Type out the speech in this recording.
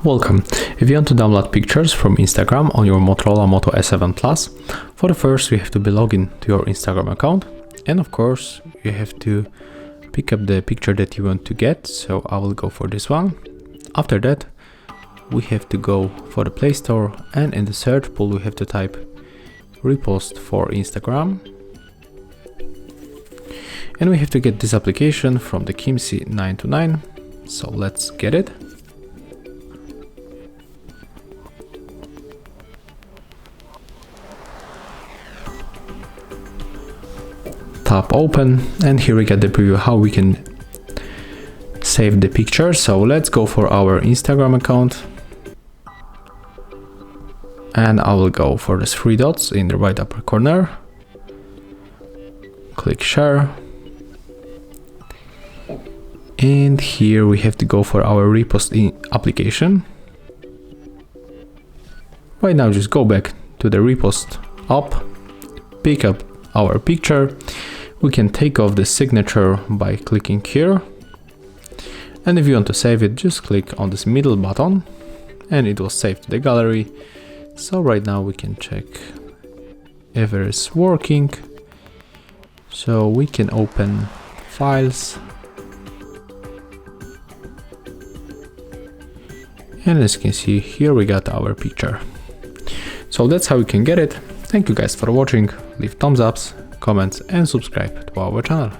Welcome. If you want to download pictures from Instagram on your Motorola Moto S7 Plus, for the first you have to be logged in to your Instagram account, and of course you have to pick up the picture that you want to get, so I will go for this one. After that we have to go for the Play Store, and in the search pool we have to type repost for Instagram, and we have to get this application from the Kimsey 929, so let's get it. Tap open, and here we get the preview how we can save the picture. So let's go for our Instagram account, and I will go for the three dots in the right upper corner, click share, and here we have to go for our repost application. Right now just go back to the repost app, pick up our picture. We can take off the signature by clicking here, and if you want to save it, just click on this middle button and it will save to the gallery. So right now we can check if it is working. So we can open files, and as you can see here we got our picture. So that's how we can get it. Thank you guys for watching. Leave thumbs ups, comments and subscribe to our channel.